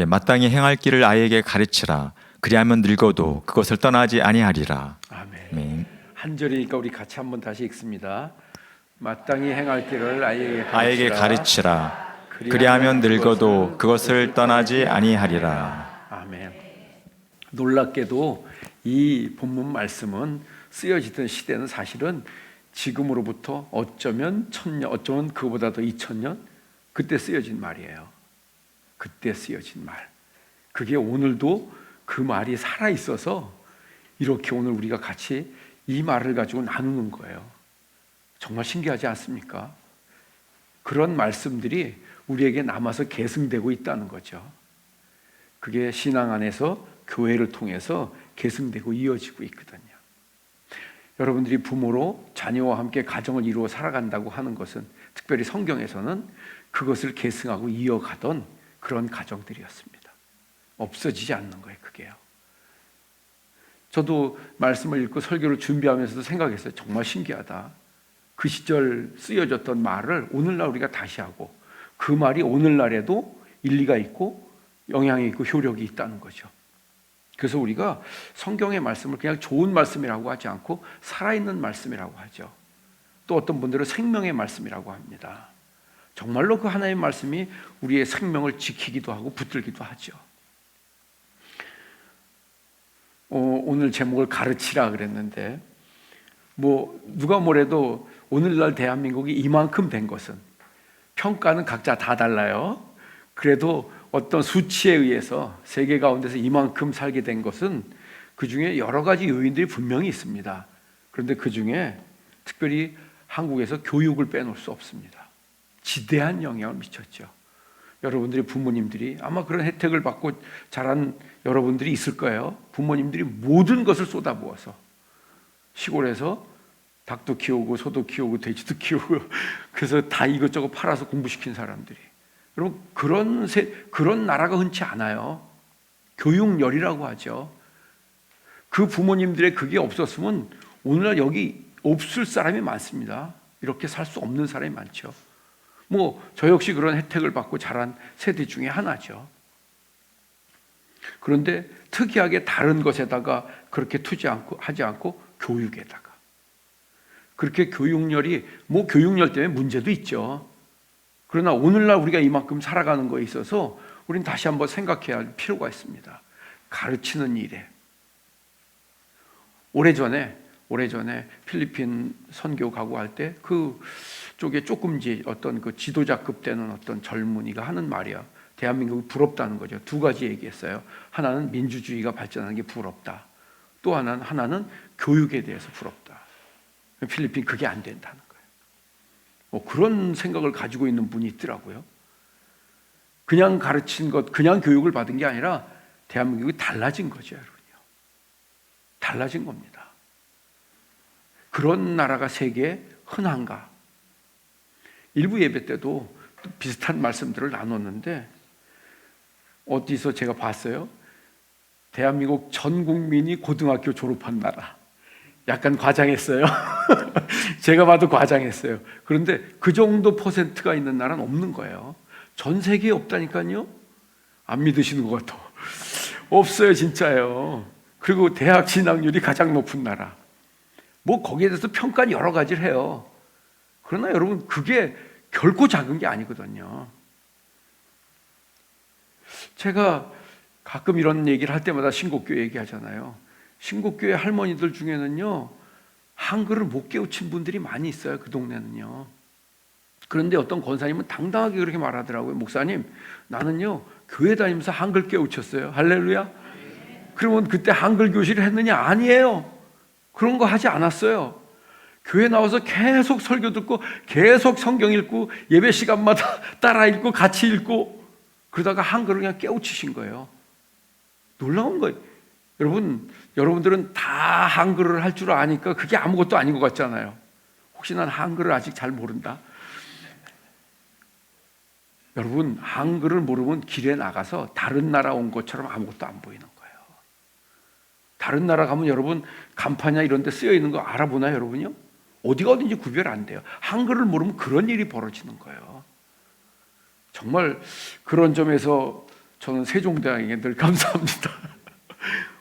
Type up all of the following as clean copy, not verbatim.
마땅히 행할 길을 아이에게 가르치라. 그리하면 늙어도 그것을 떠나지 아니하리라. 아멘. 한 절이니까 우리 같이 한번 다시 읽습니다. 마땅히 행할 길을 아이에게 가르치라. 그리하면 늙어도 그것을 떠나지 아니하리라. 아멘. 놀랍게도 이 본문 말씀은 쓰여지던 시대는 사실은 지금으로부터 어쩌면 1000년, 어쩌면 그보다 더 2000년 그때 쓰여진 말이에요. 그때 쓰여진 말. 그게 오늘도 그 말이 살아 있어서 이렇게 오늘 우리가 같이 이 말을 가지고 나누는 거예요. 정말 신기하지 않습니까? 그런 말씀들이 우리에게 남아서 계승되고 있다는 거죠. 그게 신앙 안에서 교회를 통해서 계승되고 이어지고 있거든요. 여러분들이 부모로 자녀와 함께 가정을 이루어 살아간다고 하는 것은 특별히 성경에서는 그것을 계승하고 이어가던 그런 가정들이었습니다. 없어지지 않는 거예요, 그게요. 저도 말씀을 읽고 설교를 준비하면서도 생각했어요. 정말 신기하다. 그 시절 쓰여졌던 말을 오늘날 우리가 다시 하고 그 말이 오늘날에도 일리가 있고 영향이 있고 효력이 있다는 거죠. 그래서 우리가 성경의 말씀을 그냥 좋은 말씀이라고 하지 않고 살아있는 말씀이라고 하죠. 또 어떤 분들은 생명의 말씀이라고 합니다. 정말로 그 하나의 말씀이 우리의 생명을 지키기도 하고 붙들기도 하죠. 오늘 제목을 가르치라 그랬는데 누가 뭐래도 오늘날 대한민국이 이만큼 된 것은 평가는 각자 다 달라요. 그래도 어떤 수치에 의해서 세계 가운데서 이만큼 살게 된 것은 그 중에 여러 가지 요인들이 분명히 있습니다. 그런데 그 중에 특별히 한국에서 교육을 빼놓을 수 없습니다. 지대한 영향을 미쳤죠. 여러분들이 부모님들이 아마 그런 혜택을 받고 자란 여러분들이 있을 거예요. 부모님들이 모든 것을 쏟아부어서 시골에서 닭도 키우고 소도 키우고 돼지도 키우고 그래서 다 이것저것 팔아서 공부시킨 사람들이, 여러분 그런 나라가 흔치 않아요. 교육열이라고 하죠. 그 부모님들의 그게 없었으면 오늘날 여기 없을 사람이 많습니다. 이렇게 살 수 없는 사람이 많죠. 저 역시 그런 혜택을 받고 자란 세대 중에 하나죠. 그런데 특이하게 다른 것에다가 그렇게 하지 않고 교육에다가 그렇게 교육열이 교육열 때문에 문제도 있죠. 그러나 오늘날 우리가 이만큼 살아가는 거에 있어서 우리는 다시 한번 생각해야 할 필요가 있습니다. 가르치는 일에 오래전에 필리핀 선교 가고 할 때 그 쪽에 조금지 어떤 그 지도자급 되는 어떤 젊은이가 하는 말이야. 대한민국이 부럽다는 거죠. 두 가지 얘기했어요. 하나는 민주주의가 발전하는 게 부럽다. 또 하나는 교육에 대해서 부럽다. 필리핀 그게 안 된다는 거예요. 그런 생각을 가지고 있는 분이 있더라고요. 그냥 가르친 것, 그냥 교육을 받은 게 아니라 대한민국이 달라진 거죠, 여러분요. 달라진 겁니다. 그런 나라가 세계에 흔한가? 일부 예배 때도 비슷한 말씀들을 나눴는데 어디서 제가 봤어요. 대한민국 전 국민이 고등학교 졸업한 나라. 약간 과장했어요. 제가 봐도 과장했어요. 그런데 그 정도 퍼센트가 있는 나라는 없는 거예요. 전 세계에 없다니까요. 안 믿으시는 것 같아. 없어요, 진짜요. 그리고 대학 진학률이 가장 높은 나라. 거기에 대해서 평가는 여러 가지를 해요. 그러나 여러분 그게 결코 작은 게 아니거든요. 제가 가끔 이런 얘기를 할 때마다 신곡교회 얘기하잖아요. 신곡교회 할머니들 중에는요 한글을 못 깨우친 분들이 많이 있어요. 그 동네는요. 그런데 어떤 권사님은 당당하게 그렇게 말하더라고요. 목사님, 나는요 교회 다니면서 한글 깨우쳤어요. 할렐루야. 그러면 그때 한글 교실을 했느냐? 아니에요. 그런 거 하지 않았어요. 교회 나와서 계속 설교 듣고 계속 성경 읽고 예배 시간마다 따라 읽고 같이 읽고 그러다가 한글을 그냥 깨우치신 거예요. 놀라운 거예요. 여러분들은 다 한글을 할 줄 아니까 그게 아무것도 아닌 것 같잖아요. 혹시 난 한글을 아직 잘 모른다. 여러분 한글을 모르면 길에 나가서 다른 나라 온 것처럼 아무것도 안 보이는 거예요. 다른 나라 가면 여러분 간판이나 이런 데 쓰여 있는 거 알아보나요, 여러분요? 어디가 어딘지 구별 안 돼요. 한글을 모르면 그런 일이 벌어지는 거예요. 정말 그런 점에서 저는 세종대왕에게 늘 감사합니다.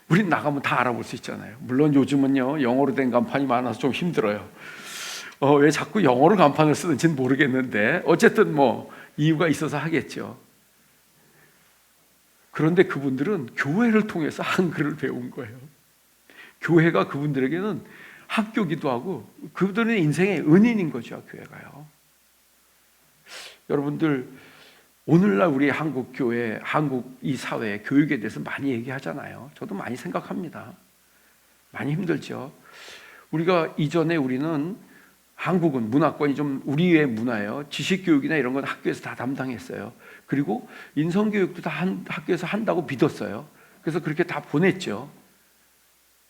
우린 나가면 다 알아볼 수 있잖아요. 물론 요즘은요 영어로 된 간판이 많아서 좀 힘들어요. 왜 자꾸 영어로 간판을 쓰는지는 모르겠는데 어쨌든 뭐 이유가 있어서 하겠죠. 그런데 그분들은 교회를 통해서 한글을 배운 거예요. 교회가 그분들에게는 학교기도 하고 그분들의 인생의 은인인 거죠. 교회가요. 여러분들 오늘날 우리 한국 교회, 한국 이 사회 교육에 대해서 많이 얘기하잖아요. 저도 많이 생각합니다. 많이 힘들죠. 우리가 이전에 우리는 한국은 문화권이 좀 우리의 문화예요. 지식교육이나 이런 건 학교에서 다 담당했어요. 그리고 인성교육도 다 학교에서 한다고 믿었어요. 그래서 그렇게 다 보냈죠.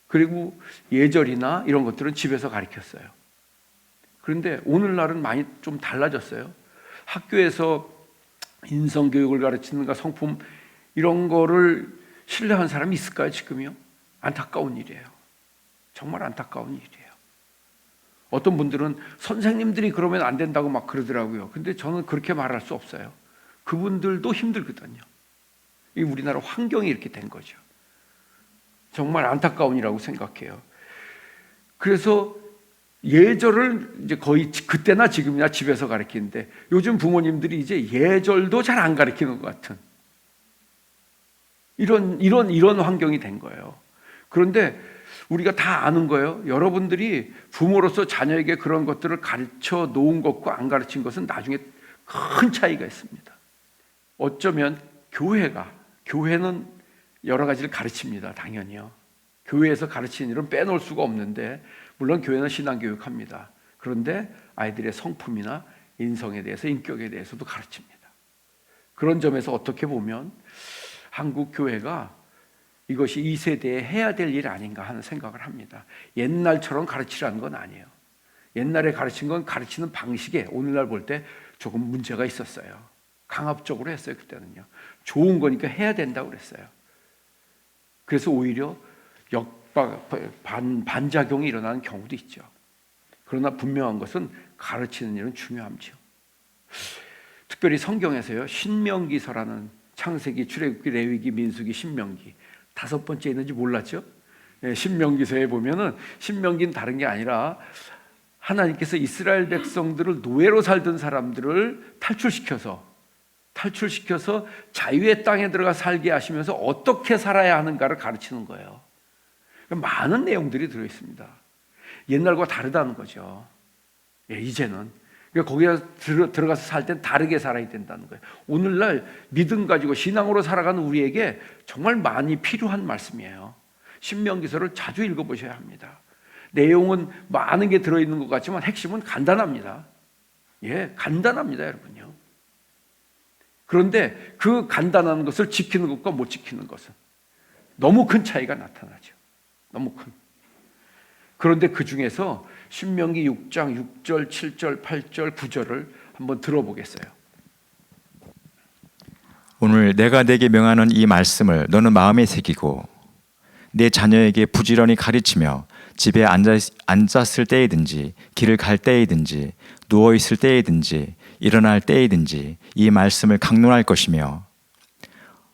그리고 예절이나 이런 것들은 집에서 가르쳤어요. 그런데 오늘날은 많이 좀 달라졌어요. 학교에서 인성교육을 가르치는가 성품 이런 거를 신뢰한 사람이 있을까요? 지금요? 안타까운 일이에요. 정말 안타까운 일이에요. 어떤 분들은 선생님들이 그러면 안 된다고 막 그러더라고요. 근데 저는 그렇게 말할 수 없어요. 그분들도 힘들거든요. 이 우리나라 환경이 이렇게 된 거죠. 정말 안타까운 일이라고 생각해요. 그래서 예절을 이제 거의 그때나 지금이나 집에서 가르치는데 요즘 부모님들이 이제 예절도 잘 안 가르치는 것 같은 이런 환경이 된 거예요. 그런데 우리가 다 아는 거예요. 여러분들이 부모로서 자녀에게 그런 것들을 가르쳐 놓은 것과 안 가르친 것은 나중에 큰 차이가 있습니다. 어쩌면 교회는 여러 가지를 가르칩니다. 당연히요. 교회에서 가르치는 일은 빼놓을 수가 없는데 물론 교회는 신앙교육합니다. 그런데 아이들의 성품이나 인성에 대해서 인격에 대해서도 가르칩니다. 그런 점에서 어떻게 보면 한국 교회가 이것이 이 세대에 해야 될 일 아닌가 하는 생각을 합니다. 옛날처럼 가르치라는 건 아니에요. 옛날에 가르친 건 가르치는 방식에 오늘날 볼 때 조금 문제가 있었어요. 강압적으로 했어요. 그때는요. 좋은 거니까 해야 된다고 그랬어요. 그래서 오히려 반작용이 일어나는 경우도 있죠. 그러나 분명한 것은 가르치는 일은 중요하죠. 특별히 성경에서요. 신명기서라는 창세기, 출애굽기, 레위기, 민수기, 신명기 5번째 있는지 몰랐죠? 신명기서에 보면은 신명기는 다른 게 아니라 하나님께서 이스라엘 백성들을 노예로 살던 사람들을 탈출시켜서 자유의 땅에 들어가 살게 하시면서 어떻게 살아야 하는가를 가르치는 거예요. 많은 내용들이 들어있습니다. 옛날과 다르다는 거죠. 이제는. 그러니까 거기에 들어가서 살 땐 다르게 살아야 된다는 거예요. 오늘날 믿음 가지고 신앙으로 살아가는 우리에게 정말 많이 필요한 말씀이에요. 신명기서를 자주 읽어보셔야 합니다. 내용은 많은 게 들어있는 것 같지만 핵심은 간단합니다. 간단합니다, 여러분요. 그런데 그 간단한 것을 지키는 것과 못 지키는 것은 너무 큰 차이가 나타나죠. 너무 큰. 그런데 그 중에서 신명기 6장 6절, 7절, 8절, 9절을 한번 들어보겠어요. 오늘 내가 내게 명하는 이 말씀을 너는 마음에 새기고 내 자녀에게 부지런히 가르치며 집에 앉았을 때이든지 길을 갈 때이든지 누워있을 때이든지 일어날 때이든지 이 말씀을 강론할 것이며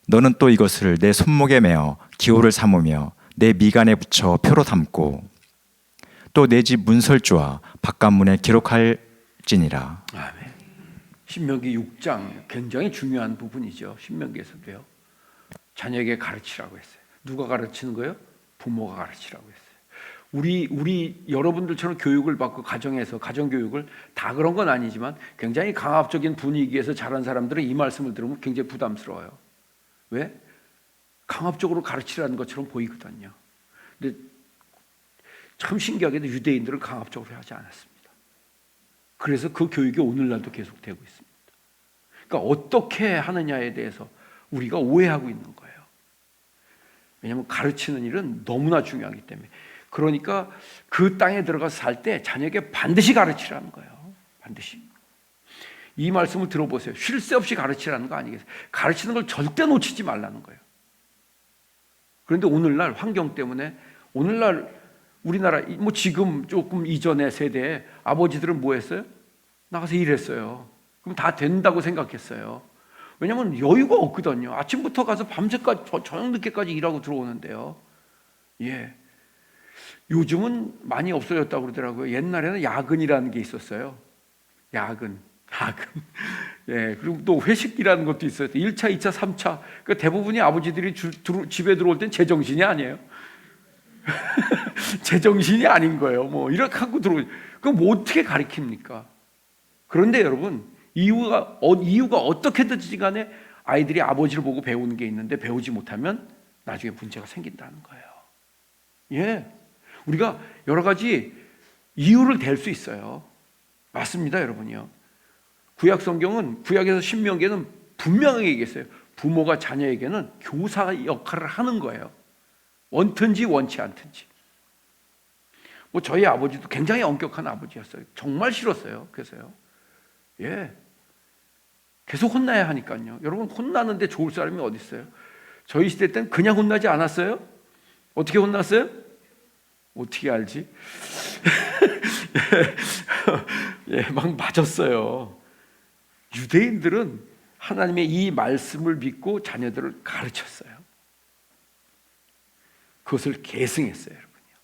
너는 또 이것을 내 손목에 매어 기호를 삼으며 내 미간에 붙여 표로 담고 또 내 집 문설주와 바깥문에 기록할지니라. 아멘. 신명기 6장 굉장히 중요한 부분이죠. 신명기에서도요. 자녀에게 가르치라고 했어요. 누가 가르치는 거예요? 부모가 가르치라고 했어요. 우리 여러분들처럼 교육을 받고 가정에서 가정교육을 다 그런 건 아니지만 굉장히 강압적인 분위기에서 자란 사람들은 이 말씀을 들으면 굉장히 부담스러워요. 왜? 강압적으로 가르치라는 것처럼 보이거든요. 근데 참 신기하게도 유대인들은 강압적으로 하지 않았습니다. 그래서 그 교육이 오늘날도 계속되고 있습니다. 그러니까 어떻게 하느냐에 대해서 우리가 오해하고 있는 거예요. 왜냐하면 가르치는 일은 너무나 중요하기 때문에. 그러니까 그 땅에 들어가서 살 때 자녀에게 반드시 가르치라는 거예요. 반드시. 이 말씀을 들어보세요. 쉴 새 없이 가르치라는 거 아니겠어요? 가르치는 걸 절대 놓치지 말라는 거예요. 그런데 오늘날 환경 때문에 오늘날 우리나라 뭐 지금 조금 이전의 세대에 아버지들은 뭐 했어요? 나가서 일했어요. 그럼 다 된다고 생각했어요. 왜냐하면 여유가 없거든요. 아침부터 가서 밤새까지 저녁 늦게까지 일하고 들어오는데요. 예. 요즘은 많이 없어졌다고 그러더라고요. 옛날에는 야근이라는 게 있었어요. 야근. 예, 그리고 또 회식이라는 것도 있어요. 1차, 2차, 3차. 그러니까 대부분이 아버지들이 집에 들어올 땐 제정신이 아니에요. 제정신이 아닌 거예요. 뭐 이렇게 하고 그럼 뭐 어떻게 가르칩니까? 그런데 여러분, 이유가 어떻게든지 간에 아이들이 아버지를 보고 배우는 게 있는데 배우지 못하면 나중에 문제가 생긴다는 거예요. 예, 우리가 여러 가지 이유를 댈 수 있어요. 맞습니다, 여러분이요. 구약 성경은, 구약에서 신명기에는 분명하게 얘기했어요. 부모가 자녀에게는 교사 역할을 하는 거예요. 원든지 원치 않든지. 뭐 저희 아버지도 굉장히 엄격한 아버지였어요. 정말 싫었어요. 그래서요. 예, 계속 혼나야 하니까요. 여러분, 혼나는데 좋을 사람이 어디 있어요? 저희 시대 때는 그냥 혼나지 않았어요? 어떻게 혼났어요? 어떻게 알지? 예, 막 맞았어요. 유대인들은 하나님의 이 말씀을 믿고 자녀들을 가르쳤어요. 그것을 계승했어요, 여러분요.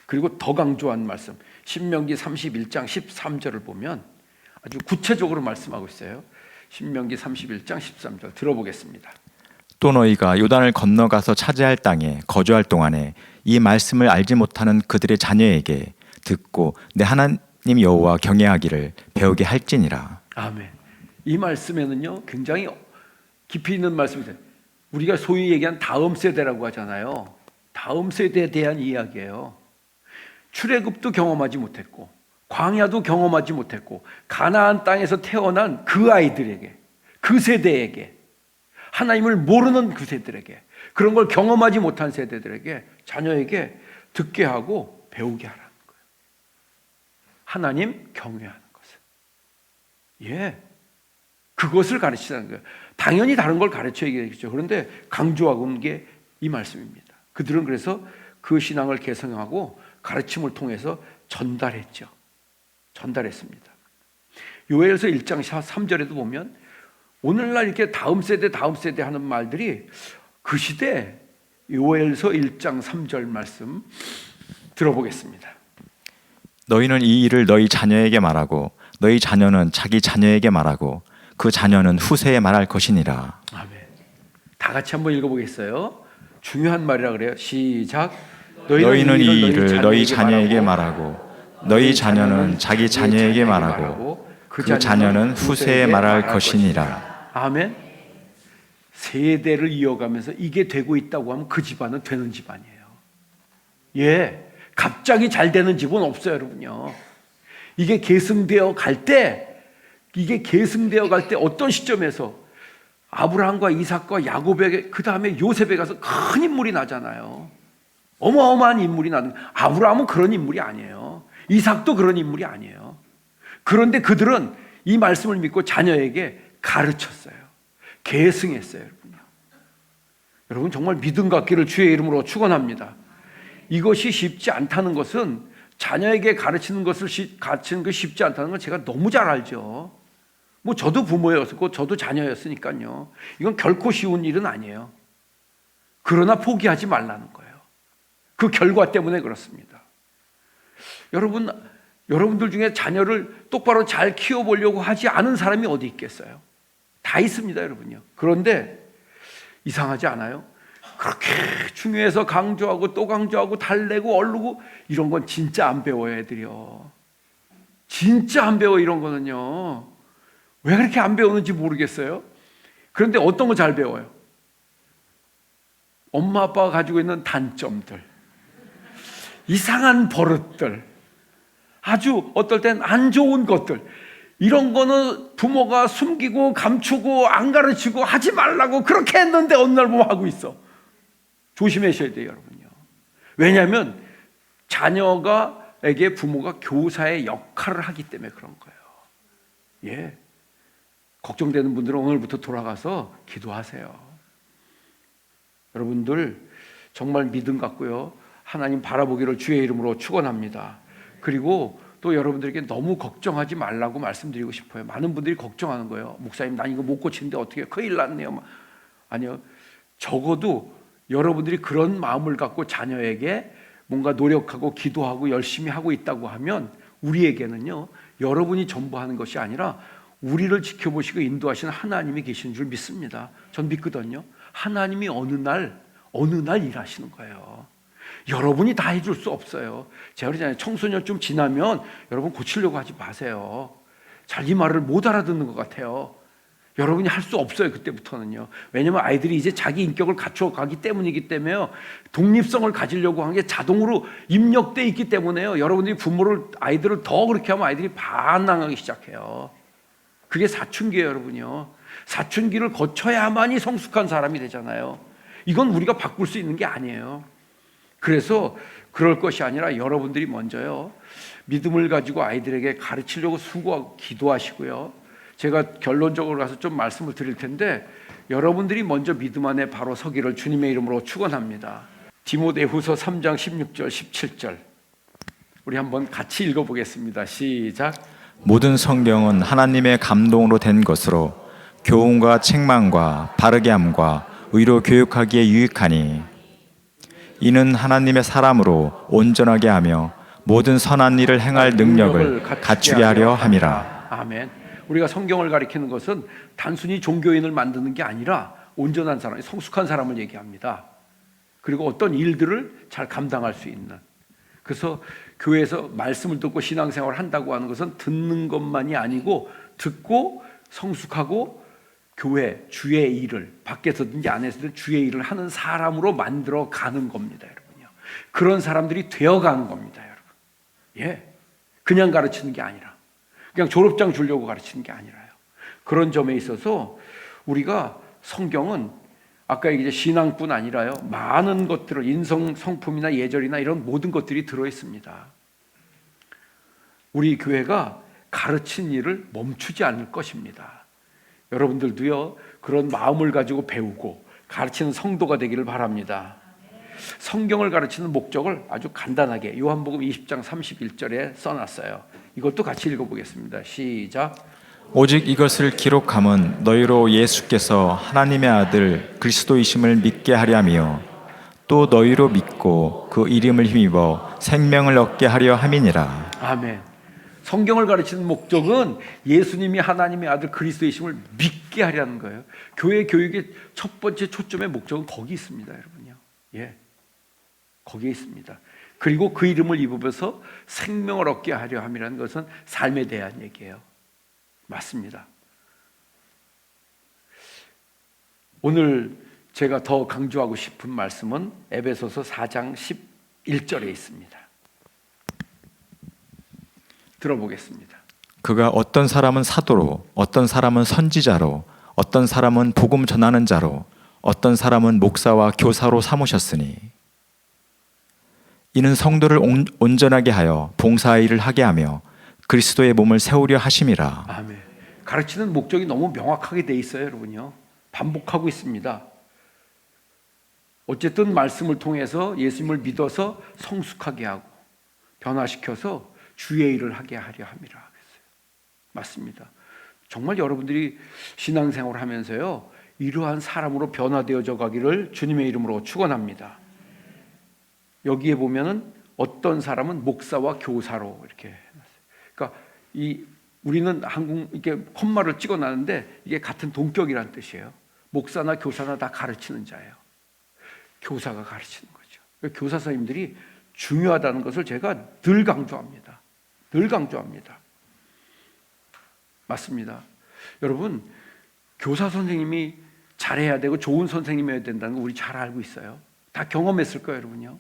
그리고 더 강조한 말씀, 신명기 31장 13절을 보면 아주 구체적으로 말씀하고 있어요. 신명기 31장 13절 들어보겠습니다. 또 너희가 요단을 건너가서 차지할 땅에 거주할 동안에 이 말씀을 알지 못하는 그들의 자녀에게 듣고 내 하나님 여호와 경외하기를 배우게 할지니라. 아멘. 이 말씀에는요, 굉장히 깊이 있는 말씀이세요. 우리가 소위 얘기한 다음 세대라고 하잖아요. 다음 세대에 대한 이야기예요. 출애굽도 경험하지 못했고 광야도 경험하지 못했고 가나안 땅에서 태어난 그 아이들에게, 그 세대에게, 하나님을 모르는 그 세대들에게, 그런 걸 경험하지 못한 세대들에게, 자녀에게 듣게 하고 배우게 하라는 거예요. 하나님 경외하는 것을. 예, 그것을 가르치라는 거예요. 당연히 다른 걸 가르쳐야겠죠. 그런데 강조하고 있는 게 이 말씀입니다. 그들은 그래서 그 신앙을 개성하고 가르침을 통해서 전달했습니다. 요엘서 1장 3절에도 보면 오늘날 이렇게 다음 세대 하는 말들이 그 시대 요엘서 1장 3절 말씀 들어보겠습니다. 너희는 이 일을 너희 자녀에게 말하고 너희 자녀는 자기 자녀에게 말하고 그 자녀는 후세에 말할 것이니라. 아멘. 다 같이 한번 읽어보겠어요. 중요한 말이라 그래요. 시작. 너희는 이 일을 너희 자녀에게 말하고 너희 자녀는 자기 자녀에게 말하고 그 자녀는 후세에 말할 것이니라. 아멘. 세대를 이어가면서 이게 되고 있다고 하면 그 집안은 되는 집안이에요. 예, 갑자기 잘 되는 집은 없어요, 여러분요. 이게 계승되어 갈 때 어떤 시점에서 아브라함과 이삭과 야곱에게, 그 다음에 요셉에 가서 큰 인물이 나잖아요. 어마어마한 인물이 나는. 아브라함은 그런 인물이 아니에요. 이삭도 그런 인물이 아니에요. 그런데 그들은 이 말씀을 믿고 자녀에게 가르쳤어요. 계승했어요, 여러분요. 여러분, 정말 믿음 갖기를 주의 이름으로 축원합니다. 이것이 쉽지 않다는 것은, 자녀에게 가르치는 것이 쉽지 않다는 건 제가 너무 잘 알죠. 뭐 저도 부모였고 저도 자녀였으니까요. 이건 결코 쉬운 일은 아니에요. 그러나 포기하지 말라는 거예요. 그 결과 때문에 그렇습니다. 여러분들 중에 자녀를 똑바로 잘 키워보려고 하지 않은 사람이 어디 있겠어요? 다 있습니다, 여러분요. 그런데 이상하지 않아요? 그렇게 중요해서 강조하고 또 강조하고 달래고 얼르고 이런 건 진짜 안 배워요, 애들이요. 진짜 안 배워, 이런 거는요. 왜 그렇게 안 배우는지 모르겠어요. 그런데 어떤 거 잘 배워요? 엄마 아빠가 가지고 있는 단점들, 이상한 버릇들, 아주 어떨 땐 안 좋은 것들, 이런 거는 부모가 숨기고 감추고 안 가르치고 하지 말라고 그렇게 했는데 어느 날 보면 하고 있어. 조심하셔야 돼요, 여러분요. 왜냐하면 자녀에게 부모가 교사의 역할을 하기 때문에 그런 거예요. 예, 걱정되는 분들은 오늘부터 돌아가서 기도하세요. 여러분들 정말 믿음 갖고요, 하나님 바라보기를 주의 이름으로 축원합니다. 그리고 또 여러분들에게 너무 걱정하지 말라고 말씀드리고 싶어요. 많은 분들이 걱정하는 거예요. 목사님, 난 이거 못 고치는데 어떻게, 큰일 났네요. 아니요, 적어도 여러분들이 그런 마음을 갖고 자녀에게 뭔가 노력하고 기도하고 열심히 하고 있다고 하면 우리에게는요, 여러분이 전부 하는 것이 아니라 우리를 지켜보시고 인도하시는 하나님이 계신 줄 믿습니다. 전 믿거든요. 하나님이 어느 날 일하시는 거예요. 여러분이 다 해줄 수 없어요. 제가 그러잖아요. 청소년쯤 지나면 여러분 고치려고 하지 마세요. 자기 말을 못 알아듣는 것 같아요. 여러분이 할 수 없어요. 그때부터는요. 왜냐하면 아이들이 이제 자기 인격을 갖춰가기 때문이기 때문에요. 독립성을 가지려고 한 게 자동으로 입력돼 있기 때문에요. 여러분들이 아이들을 더 그렇게 하면 아이들이 반항하기 시작해요. 그게 사춘기예요, 여러분요. 사춘기를 거쳐야만이 성숙한 사람이 되잖아요. 이건 우리가 바꿀 수 있는 게 아니에요. 그래서 그럴 것이 아니라 여러분들이 먼저요, 믿음을 가지고 아이들에게 가르치려고 수고하고 기도하시고요. 제가 결론적으로 가서 좀 말씀을 드릴 텐데, 여러분들이 먼저 믿음 안에 바로 서기를 주님의 이름으로 축원합니다. 디모데후서 3장 16절 17절 우리 한번 같이 읽어보겠습니다. 시작. 모든 성경은 하나님의 감동으로 된 것으로 교훈과 책망과 바르게 함과 의로 교육하기에 유익하니 이는 하나님의 사람으로 온전하게 하며 모든 선한 일을 행할 능력을 갖추게 하려 함이라. 아멘. 우리가 성경을 가리키는 것은 단순히 종교인을 만드는 게 아니라 온전한 사람, 성숙한 사람을 얘기합니다. 그리고 어떤 일들을 잘 감당할 수 있는. 그래서 교회에서 말씀을 듣고 신앙생활을 한다고 하는 것은 듣는 것만이 아니고 듣고 성숙하고 교회, 주의 일을 밖에서든지 안에서든 주의 일을 하는 사람으로 만들어 가는 겁니다, 여러분요. 그런 사람들이 되어가는 겁니다, 여러분. 예, 그냥 가르치는 게 아니라, 그냥 졸업장 주려고 가르치는 게 아니라요. 그런 점에 있어서 우리가 성경은 아까 이제 신앙뿐 아니라요, 많은 것들을 인성 성품이나 예절이나 이런 모든 것들이 들어 있습니다. 우리 교회가 가르친 일을 멈추지 않을 것입니다. 여러분들도요, 그런 마음을 가지고 배우고 가르치는 성도가 되기를 바랍니다. 성경을 가르치는 목적을 아주 간단하게 요한복음 20장 31절에 써놨어요. 이것도 같이 읽어보겠습니다. 시작. 오직 이것을 기록함은 너희로 예수께서 하나님의 아들 그리스도이심을 믿게 하려 함이요 또 너희로 믿고 그 이름을 힘입어 생명을 얻게 하려 함이니라. 아멘. 성경을 가르치는 목적은 예수님이 하나님의 아들 그리스도이심을 믿게 하려는 거예요. 교회 교육의 첫 번째 초점의 목적은 거기 있습니다, 여러분요. 예, 거기에 있습니다. 그리고 그 이름을 입으면서 생명을 얻게 하려 함이라는 것은 삶에 대한 얘기예요. 맞습니다. 오늘 제가 더 강조하고 싶은 말씀은 에베소서 4장 11절에 있습니다. 들어보겠습니다. 그가 어떤 사람은 사도로, 어떤 사람은 선지자로, 어떤 사람은 복음 전하는 자로, 어떤 사람은 목사와 교사로 삼으셨으니 이는 성도를 온전하게 하여 봉사의 일을 하게 하며 그리스도의 몸을 세우려 하심이라. 아멘. 가르치는 목적이 너무 명확하게 돼 있어요, 여러분요. 반복하고 있습니다. 어쨌든 말씀을 통해서 예수님을 믿어서 성숙하게 하고 변화시켜서 주의 일을 하게 하려 함이라 그랬어요. 맞습니다. 정말 여러분들이 신앙생활을 하면서요, 이러한 사람으로 변화되어져 가기를 주님의 이름으로 축원합니다. 여기에 보면은 어떤 사람은 목사와 교사로 이렇게 해놨어요. 그러니까 우리는 이렇게 콤마를 찍어놨는데 이게 같은 동격이란 뜻이에요. 목사나 교사나 다 가르치는 자예요. 교사가 가르치는 거죠. 교사 선생님들이 중요하다는 것을 제가 늘 강조합니다. 늘 강조합니다. 맞습니다. 여러분, 교사 선생님이 잘해야 되고 좋은 선생님이어야 된다는 거 우리 잘 알고 있어요. 다 경험했을 거예요, 여러분요.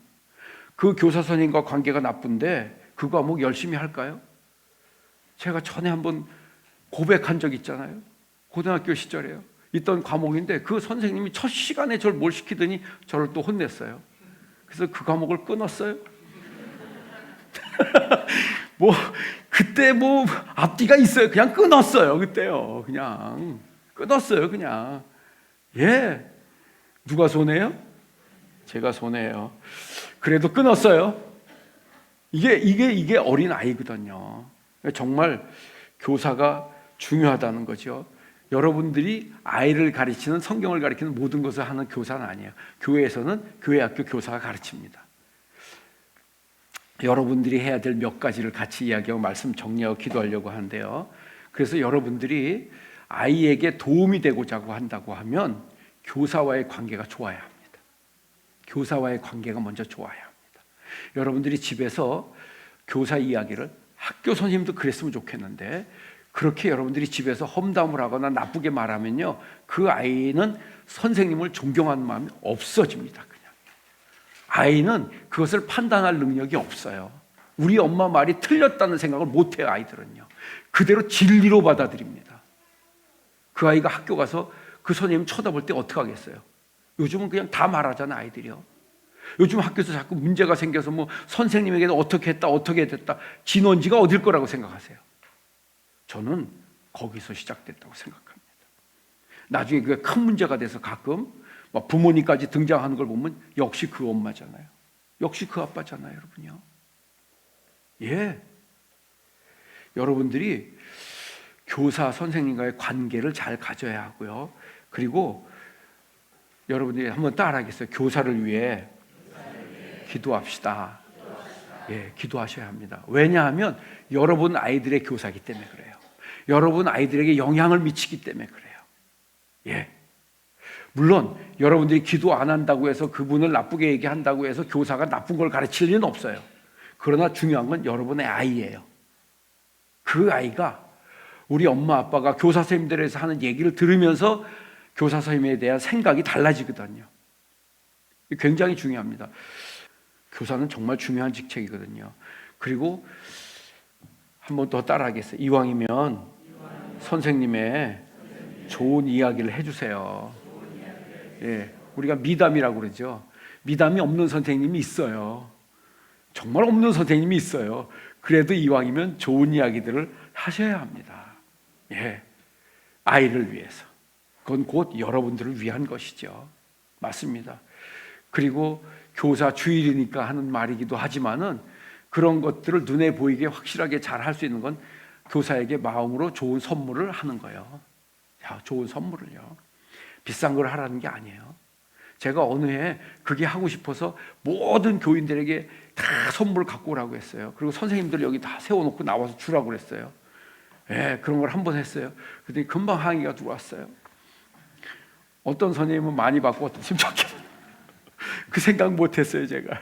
그 교사 선생님과 관계가 나쁜데 그 과목 열심히 할까요? 제가 전에 한번 고백한 적 있잖아요. 고등학교 시절에요. 있던 과목인데 그 선생님이 첫 시간에 저를 뭘 시키더니 저를 또 혼냈어요. 그래서 그 과목을 끊었어요. 그때 앞뒤가 있어요. 그냥 끊었어요. 그때요. 그냥 끊었어요. 그냥. 예. 누가 손해요? 제가 손해요. 그래도 끊었어요. 이게 어린 아이거든요. 정말 교사가 중요하다는 거죠. 여러분들이 아이를 가르치는, 성경을 가르치는 모든 것을 하는 교사는 아니에요. 교회에서는 교회 학교 교사가 가르칩니다. 여러분들이 해야 될 몇 가지를 같이 이야기하고 말씀 정리하고 기도하려고 하는데요. 그래서 여러분들이 아이에게 도움이 되고자 한다고 하면 교사와의 관계가 좋아야 합니다. 교사와의 관계가 먼저 좋아야 합니다. 여러분들이 집에서 교사 이야기를, 학교 선생님도 그랬으면 좋겠는데 그렇게 여러분들이 집에서 험담을 하거나 나쁘게 말하면요, 그 아이는 선생님을 존경하는 마음이 없어집니다. 그냥 아이는 그것을 판단할 능력이 없어요. 우리 엄마 말이 틀렸다는 생각을 못해요. 아이들은요, 그대로 진리로 받아들입니다. 그 아이가 학교 가서 그 선생님 쳐다볼 때 어떻게 하겠어요? 요즘은 그냥 다 말하잖아요. 아이들이요. 요즘 학교에서 자꾸 문제가 생겨서 뭐 선생님에게는 어떻게 했다 어떻게 됐다, 진원지가 어딜 거라고 생각하세요? 저는 거기서 시작됐다고 생각합니다. 나중에 그게 큰 문제가 돼서 가끔 막 부모님까지 등장하는 걸 보면 역시 그 엄마잖아요. 역시 그 아빠잖아요. 여러분요. 예. 여러분들이 교사 선생님과의 관계를 잘 가져야 하고요. 그리고 여러분들이 한번 따라하겠어요. 교사를 위해 기도합시다. 예, 기도하셔야 합니다. 왜냐하면 여러분 아이들의 교사이기 때문에 그래요. 여러분 아이들에게 영향을 미치기 때문에 그래요. 예. 물론 여러분들이 기도 안 한다고 해서 그분을 나쁘게 얘기한다고 해서 교사가 나쁜 걸 가르칠 일은 없어요. 그러나 중요한 건 여러분의 아이예요. 그 아이가 우리 엄마 아빠가 교사 선생님들에서 하는 얘기를 들으면서 교사 선생님에 대한 생각이 달라지거든요. 굉장히 중요합니다. 교사는 정말 중요한 직책이거든요. 그리고 한 번 더 따라하겠어요. 이왕이면 선생님의 좋은 이야기를 해주세요. 예, 우리가 미담이라고 그러죠. 미담이 없는 선생님이 있어요. 정말 없는 선생님이 있어요. 그래도 이왕이면 좋은 이야기들을 하셔야 합니다. 예, 아이를 위해서. 그건 곧 여러분들을 위한 것이죠. 맞습니다. 그리고 교사 주일이니까 하는 말이기도 하지만은 그런 것들을 눈에 보이게 확실하게 잘 할 수 있는 건 교사에게 마음으로 좋은 선물을 하는 거예요. 자, 좋은 선물을요. 비싼 걸 하라는 게 아니에요. 제가 어느 해 그게 하고 싶어서 모든 교인들에게 다 선물 갖고 오라고 했어요. 그리고 선생님들 여기 다 세워놓고 나와서 주라고 그랬어요. 예, 그런 걸 한 번 했어요. 그랬더니 금방 항의가 들어왔어요. 어떤 선생님은 많이 받고 어떤 선생님은 적게. 그 생각 못했어요, 제가요.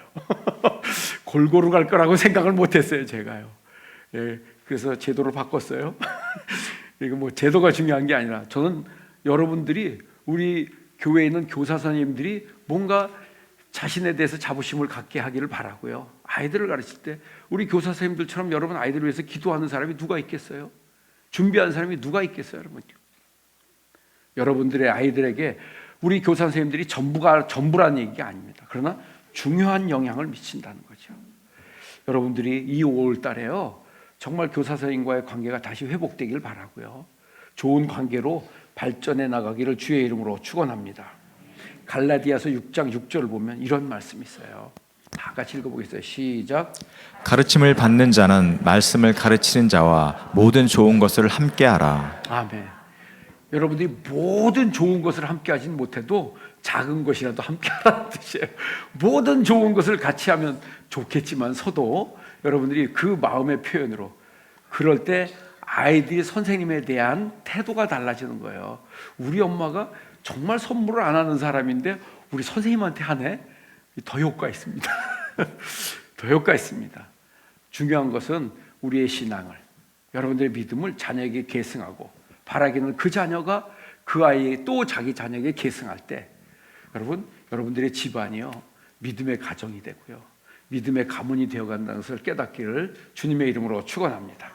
골고루 갈 거라고 생각을 못했어요, 제가요. 예, 그래서 제도를 바꿨어요. 이거 뭐 제도가 중요한 게 아니라 저는 여러분들이, 우리 교회에 있는 교사 선생님들이 뭔가 자신에 대해서 자부심을 갖게 하기를 바라고요. 아이들을 가르칠 때 우리 교사 선생님들처럼 여러분 아이들을 위해서 기도하는 사람이 누가 있겠어요? 준비하는 사람이 누가 있겠어요, 여러분? 여러분들의 아이들에게 우리 교사 선생님들이 전부라는 얘기가 아닙니다. 그러나 중요한 영향을 미친다는 거죠. 여러분들이 이 5월 달에요, 정말 교사 선생님과의 관계가 다시 회복되길 바라고요. 좋은 관계로 발전해 나가기를 주의 이름으로 축원합니다. 갈라디아서 6장 6절을 보면 이런 말씀이 있어요. 다 같이 읽어보겠어요. 시작. 가르침을 받는 자는 말씀을 가르치는 자와 모든 좋은 것을 함께하라. 아멘. 여러분들이 모든 좋은 것을 함께 하진 못해도 작은 것이라도 함께 하라는 뜻이에요. 모든 좋은 것을 같이 하면 좋겠지만서도 여러분들이 그 마음의 표현으로, 그럴 때 아이들이 선생님에 대한 태도가 달라지는 거예요. 우리 엄마가 정말 선물을 안 하는 사람인데 우리 선생님한테 하네? 더 효과 있습니다. 더 효과 있습니다. 중요한 것은 우리의 신앙을, 여러분들의 믿음을 자녀에게 계승하고, 바라기는 그 자녀가 그 아이의 또 자기 자녀에게 계승할 때 여러분들의 집안이요, 믿음의 가정이 되고요, 믿음의 가문이 되어간다는 것을 깨닫기를 주님의 이름으로 축원합니다.